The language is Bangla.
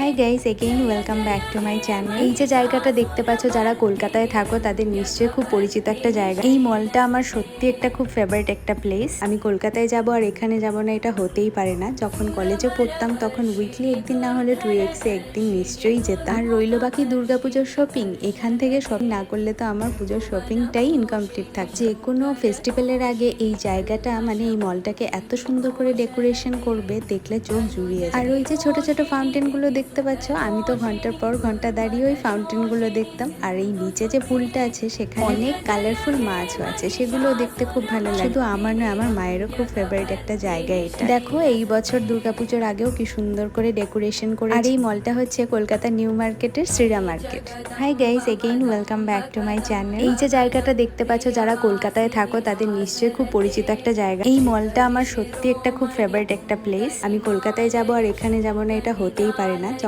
High guys, again welcome back to my channel. এই যে জায়গাটা দেখতে পাচ্ছ, যারা কলকাতায় থাকো তাদের নিশ্চয়ই খুব পরিচিত একটা জায়গা। এই মলটা আমার সত্যি একটা খুব ফেভারিট একটা প্লেস। আমি কলকাতায় যাব আর এখানে যাব না, এটা হতেই পারে না। যখন কলেজে পড়তাম তখন উইকলি একদিন না হলে 2x একদিন নিশ্চয়ই যেতাম। আর রইল বাকি দুর্গাপুজোর শপিং। এখান থেকে শপিং না করলে তো আমার পুজোর শপিংটাই ইনকমপ্লিট থাকে। যে কোনো ফেস্টিভ্যালের আগে এই জায়গাটা মানে এই মলটাকে এত সুন্দর করে ডেকোরেশন করবে, দেখলে চোখ জুড়িয়ে যায়। আর ওই যে ছোট ছোট ফাউন্টেন গুলো দেখতে পাচ্ছ, আমি তো ঘন্টার পর ঘন্টা দাঁড়িয়ে ওই ফাউন্টেন গুলো দেখতাম। আর এই নিচে যে পুলটা আছে সেখানে অনেক কালারফুল মাছও আছে, সেগুলো দেখতে খুব ভালো লাগে। শুধু আমার নয়, আমার মায়েরও খুব ফেভারিট একটা জায়গা এটা। দেখো এই বছর দুর্গাপুজোর আগেও কি সুন্দর করে ডেকোরেশন করে। আর এই মলটা হচ্ছে কলকাতা নিউ মার্কেটের শ্রীরা market. Hi guys, again welcome back to my channel. এই যে জায়গাটা দেখতে পাচ্ছ, যারা কলকাতায় থাকো তাদের নিশ্চয়ই খুব পরিচিত একটা জায়গা। এই মলটা আমার সত্যি একটা খুব ফেভারিট একটা প্লেস। আমি কলকাতায় যাব আর এখানে যাব না, এটা হতেই পারে না।